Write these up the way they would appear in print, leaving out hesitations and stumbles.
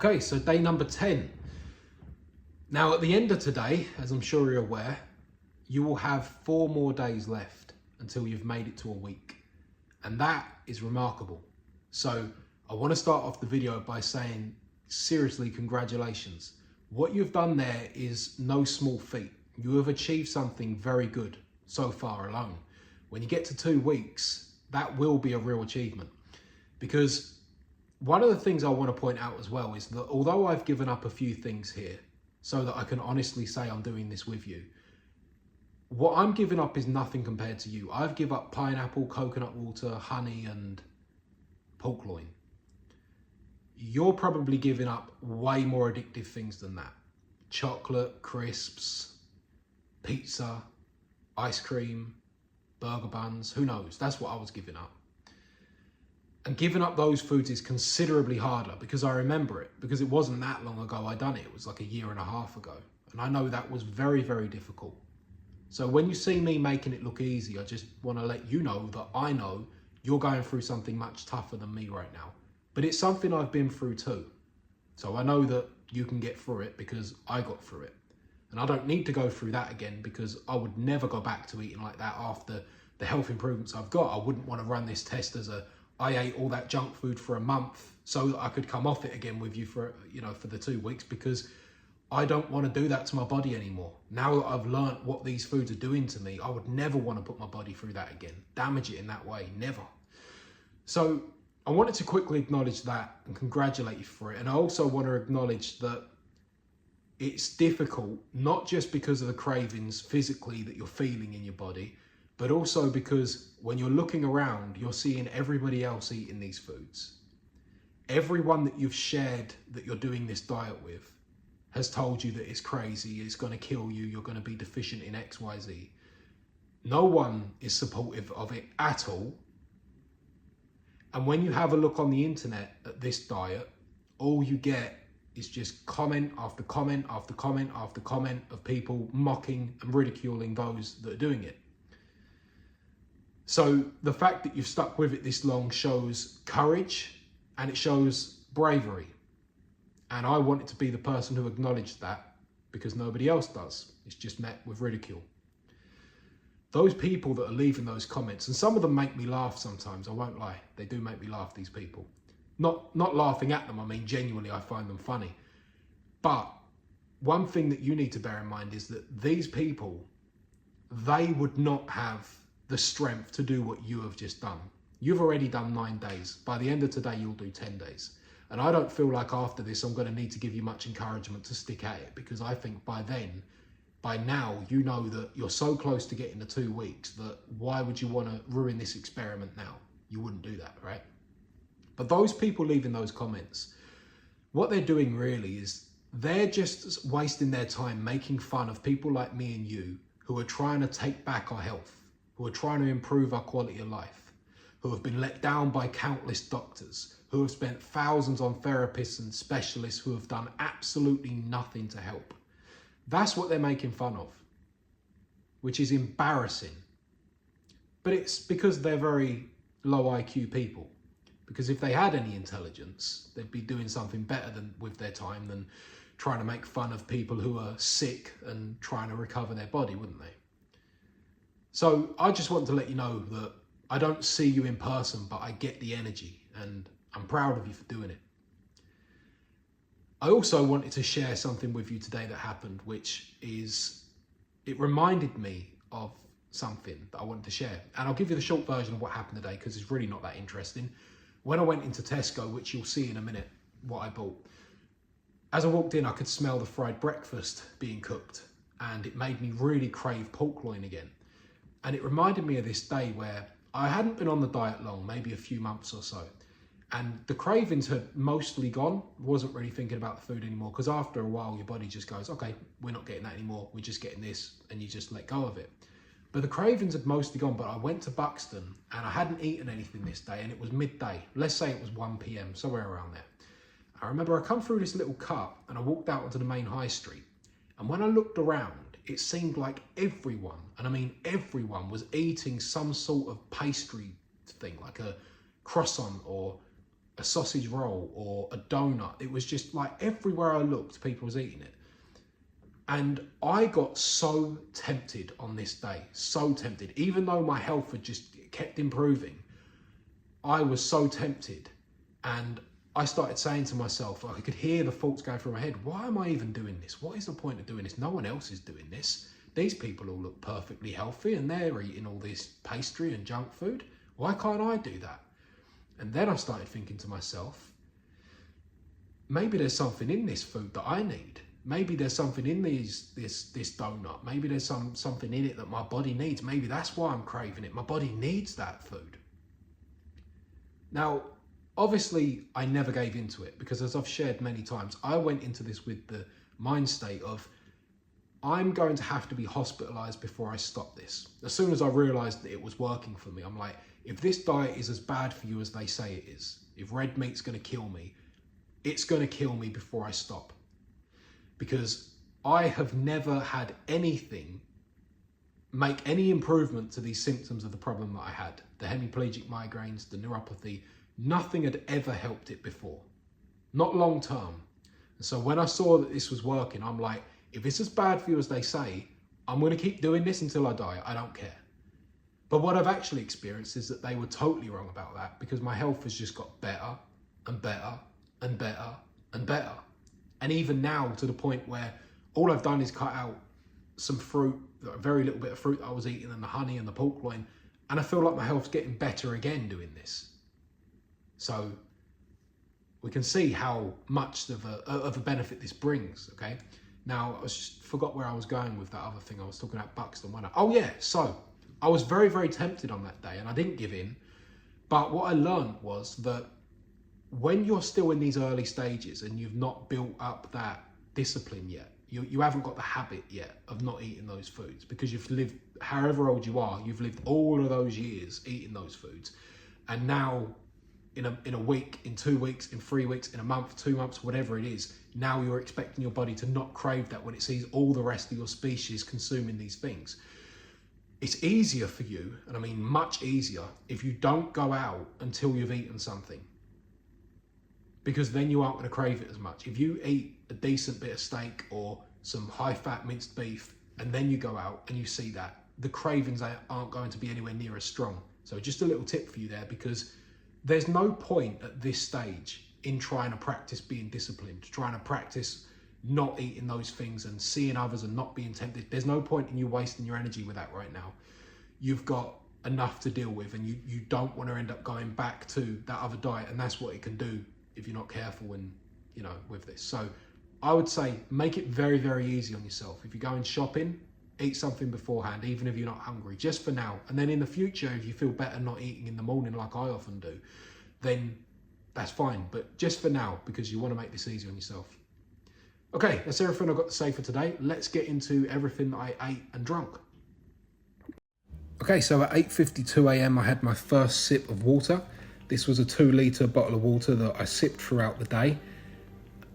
Okay, so day number 10. Now at the end of today, as I'm sure you're aware, you will have 4 more days left until you've made it to a week. And that is remarkable. So I want to start off the video by saying, seriously, congratulations. What you've done there is no small feat. You have achieved something very good so far alone. When you get to 2 weeks, that will be a real achievement. Because one of the things I want to point out as well is that although I've given up a few things here so that I can honestly say I'm doing this with you, what I'm giving up is nothing compared to you. I've given up pineapple, coconut water, honey, and pork loin. You're probably giving up way more addictive things than that. Chocolate, crisps, pizza, ice cream, burger buns, who knows? That's what I was giving up. And giving up those foods is considerably harder because I remember it, because it wasn't that long ago I done it. It was like 1.5 years ago. And I know that was very, very difficult. So when you see me making it look easy, I just want to let you know that I know you're going through something much tougher than me right now. But it's something I've been through too. So I know that you can get through it because I got through it. And I don't need to go through that again because I would never go back to eating like that after the health improvements I've got. I wouldn't want to run this test as I ate all that junk food for a month so that I could come off it again with you for the 2 weeks, because I don't want to do that to my body anymore. Now that I've learned what these foods are doing to me, I would never want to put my body through that again, damage it in that way, never. So I wanted to quickly acknowledge that and congratulate you for it. And I also want to acknowledge that it's difficult, not just because of the cravings physically that you're feeling in your body, but also because when you're looking around, you're seeing everybody else eating these foods. Everyone that you've shared that you're doing this diet with has told you that it's crazy, it's going to kill you, you're going to be deficient in X, Y, Z. No one is supportive of it at all. And when you have a look on the internet at this diet, all you get is just comment after comment after comment after comment of people mocking and ridiculing those that are doing it. So the fact that you've stuck with it this long shows courage and it shows bravery. And I wanted to be the person who acknowledged that because nobody else does. It's just met with ridicule. Those people that are leaving those comments, and some of them make me laugh sometimes, I won't lie. They do make me laugh, these people. Not laughing at them, I mean genuinely I find them funny. But one thing that you need to bear in mind is that these people, they would not have the strength to do what you have just done. You've already done 9 days. By the end of today, you'll do 10 days. And I don't feel like after this, I'm going to need to give you much encouragement to stick at it, because I think by now, you know that you're so close to getting the 2 weeks that why would you want to ruin this experiment now? You wouldn't do that, right? But those people leaving those comments, what they're doing really is they're just wasting their time making fun of people like me and you who are trying to take back our health, who are trying to improve our quality of life, who have been let down by countless doctors, who have spent thousands on therapists and specialists who have done absolutely nothing to help. That's what they're making fun of, which is embarrassing. But it's because they're very low IQ people. Because if they had any intelligence, they'd be doing something better with their time than trying to make fun of people who are sick and trying to recover their body, wouldn't they? So I just want to let you know that I don't see you in person, but I get the energy and I'm proud of you for doing it. I also wanted to share something with you today that happened, which is, it reminded me of something that I wanted to share. And I'll give you the short version of what happened today because it's really not that interesting. When I went into Tesco, which you'll see in a minute what I bought, as I walked in, I could smell the fried breakfast being cooked and it made me really crave pork loin again. And it reminded me of this day where I hadn't been on the diet long, maybe a few months or so. And the cravings had mostly gone. Wasn't really thinking about the food anymore, because after a while your body just goes, okay, we're not getting that anymore, we're just getting this, and you just let go of it. But the cravings had mostly gone. But I went to Buxton and I hadn't eaten anything this day, and it was midday. Let's say it was 1 p.m, somewhere around there. I remember I come through this little cut and I walked out onto the main high street. And when I looked around, it seemed like everyone, and I mean everyone, was eating some sort of pastry thing, like a croissant or a sausage roll or a donut. It was just like everywhere I looked, people was eating it. And I got so tempted on this day, so tempted. Even though my health had just kept improving, I was so tempted. And I started saying to myself, I could hear the thoughts going through my head, why am I even doing this? What is the point of doing this? No one else is doing this. These people all look perfectly healthy and they're eating all this pastry and junk food. Why can't I do that? And then I started thinking to myself, maybe there's something in this food that I need. Maybe there's something in this donut. Maybe there's something in it that my body needs. Maybe that's why I'm craving it. My body needs that food. Now, obviously, I never gave into it because, as I've shared many times, I went into this with the mind state of, I'm going to have to be hospitalized before I stop this. As soon as I realized that it was working for me, I'm like, if this diet is as bad for you as they say it is, if red meat's going to kill me, it's going to kill me before I stop. Because I have never had anything make any improvement to these symptoms of the problem that I had. The hemiplegic migraines, the neuropathy, nothing had ever helped it before. Not long term. And so when I saw that this was working, I'm like, if it's as bad for you as they say, I'm going to keep doing this until I die. I don't care. But what I've actually experienced is that they were totally wrong about that, because my health has just got better and better and better and better. And even now, to the point where all I've done is cut out some fruit, a very little bit of fruit that I was eating, and the honey and the pork loin, and I feel like my health's getting better again doing this. So we can see how much of a benefit this brings, okay? Now, I just forgot where I was going with that other thing. I was talking about Buxton, wasn't I? Oh yeah, so I was very, very tempted on that day, and I didn't give in. But what I learned was that when you're still in these early stages and you've not built up that discipline yet, you haven't got the habit yet of not eating those foods, because you've lived, however old you are, you've lived all of those years eating those foods. And now in a week, in 2 weeks, in 3 weeks, in a month, 2 months, whatever it is, now you're expecting your body to not crave that when it sees all the rest of your species consuming these things. It's easier for you, and I mean much easier, if you don't go out until you've eaten something, because then you aren't going to crave it as much. If you eat a decent bit of steak or some high-fat minced beef, and then you go out and you see that, the cravings aren't going to be anywhere near as strong. So just a little tip for you there, because there's no point at this stage in trying to practice being disciplined, trying to practice not eating those things and seeing others and not being tempted. There's no point in you wasting your energy with that right now. You've got enough to deal with, and you don't want to end up going back to that other diet, and that's what it can do if you're not careful and, you know, with this. So I would say make it very, very easy on yourself. If you're going shopping, eat something beforehand, even if you're not hungry, just for now. And then in the future, if you feel better not eating in the morning like I often do, then that's fine. But just for now, because you want to make this easy on yourself. Okay, that's everything I've got to say for today. Let's get into everything that I ate and drunk. Okay, so at 8:52 a.m, I had my first sip of water. This was a 2-litre bottle of water that I sipped throughout the day.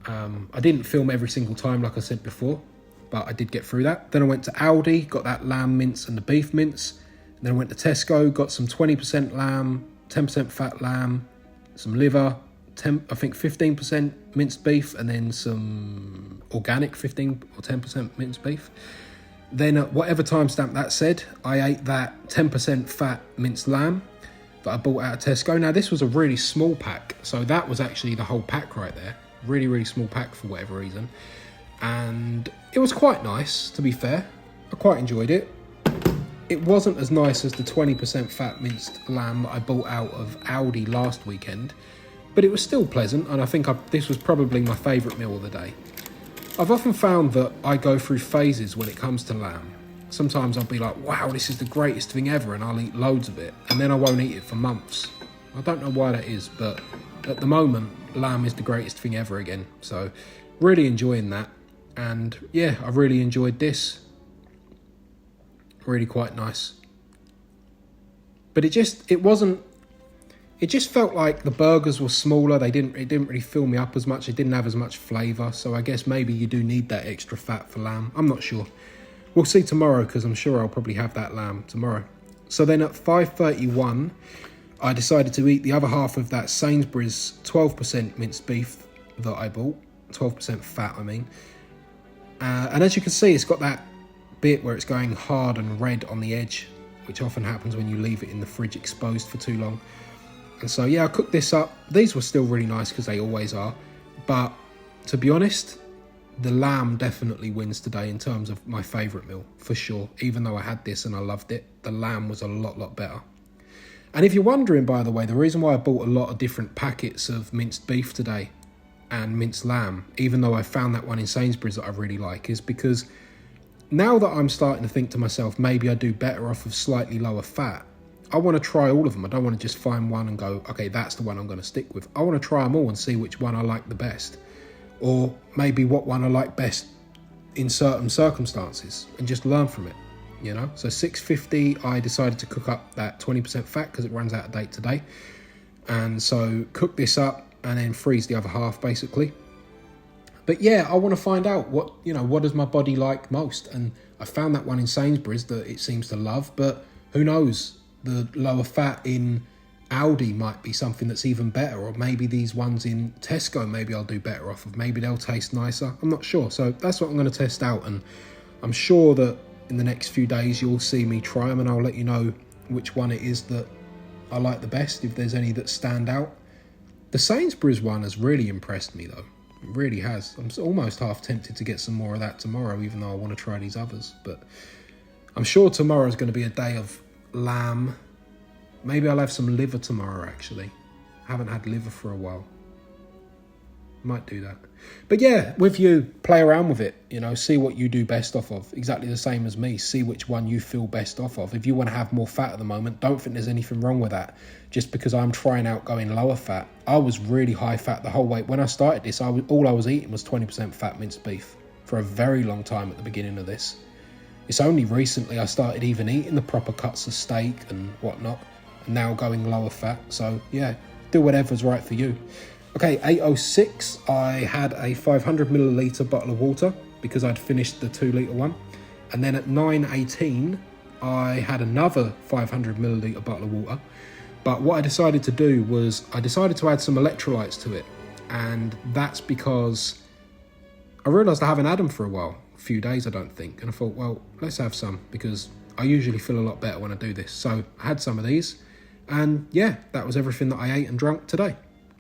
I didn't film every single time, like I said before, but I did get through that. Then I went to Aldi, got that lamb mince and the beef mince. And then I went to Tesco, got some 20% lamb, 10% fat lamb, some liver, I think 15% minced beef, and then some organic 15 or 10% minced beef. Then at whatever timestamp that said, I ate that 10% fat minced lamb that I bought out of Tesco. Now this was a really small pack, so that was actually the whole pack right there. Really, really small pack for whatever reason. And it was quite nice, to be fair. I quite enjoyed it. It wasn't as nice as the 20% fat minced lamb that I bought out of Aldi last weekend, but it was still pleasant, and I think this was probably my favourite meal of the day. I've often found that I go through phases when it comes to lamb. Sometimes I'll be like, wow, this is the greatest thing ever, and I'll eat loads of it, and then I won't eat it for months. I don't know why that is, but at the moment, lamb is the greatest thing ever again. So really enjoying that. And yeah, I really enjoyed this. Really quite nice. But it just felt like the burgers were smaller. It didn't really fill me up as much. It didn't have as much flavour. So I guess maybe you do need that extra fat for lamb. I'm not sure. We'll see tomorrow, because I'm sure I'll probably have that lamb tomorrow. So then at 5:31, I decided to eat the other half of that Sainsbury's 12% minced beef that I bought, 12% fat, I mean. And as you can see, it's got that bit where it's going hard and red on the edge, which often happens when you leave it in the fridge exposed for too long. And so, yeah, I cooked this up. These were still really nice because they always are. But to be honest, the lamb definitely wins today in terms of my favourite meal, for sure. Even though I had this and I loved it, the lamb was a lot better. And if you're wondering, by the way, the reason why I bought a lot of different packets of minced beef today and minced lamb, even though I found that one in Sainsbury's that I really like, is because now that I'm starting to think to myself, maybe I do better off of slightly lower fat, I want to try all of them. I don't want to just find one and go, okay, that's the one I'm going to stick with. I want to try them all and see which one I like the best. Or maybe what one I like best in certain circumstances and just learn from it, you know? So $6.50, I decided to cook up that 20% fat because it runs out of date today. And so cook this up and then freeze the other half, basically. But yeah, I want to find out what does my body like most? And I found that one in Sainsbury's that it seems to love, but who knows? The lower fat in Aldi might be something that's even better, or maybe these ones in Tesco, maybe I'll do better off of. Maybe they'll taste nicer. I'm not sure. So that's what I'm going to test out. And I'm sure that in the next few days, you'll see me try them and I'll let you know which one it is that I like the best, if there's any that stand out. The Sainsbury's one has really impressed me though. It really has. I'm almost half tempted to get some more of that tomorrow, even though I want to try these others. But I'm sure tomorrow is going to be a day of lamb. Maybe I'll have some liver tomorrow, actually. I haven't had liver for a while. Might do that. But yeah, with you, play around with it. You know, see what you do best off of. Exactly the same as me. See which one you feel best off of. If you want to have more fat at the moment, don't think there's anything wrong with that. Just because I'm trying out going lower fat. I was really high fat the whole way. When I started this, all I was eating was 20% fat minced beef for a very long time at the beginning of this. It's only recently I started even eating the proper cuts of steak and whatnot. Now going lower fat. So yeah, do whatever's right for you. Okay, 8:06, I had a 500 milliliter bottle of water because I'd finished the 2 litre one. And then at 9:18, I had another 500 milliliter bottle of water. But what I decided to do was I decided to add some electrolytes to it. And that's because I realised I haven't had them for a few days, I don't think. And I thought, well, let's have some because I usually feel a lot better when I do this. So I had some of these. And yeah, that was everything that I ate and drank today.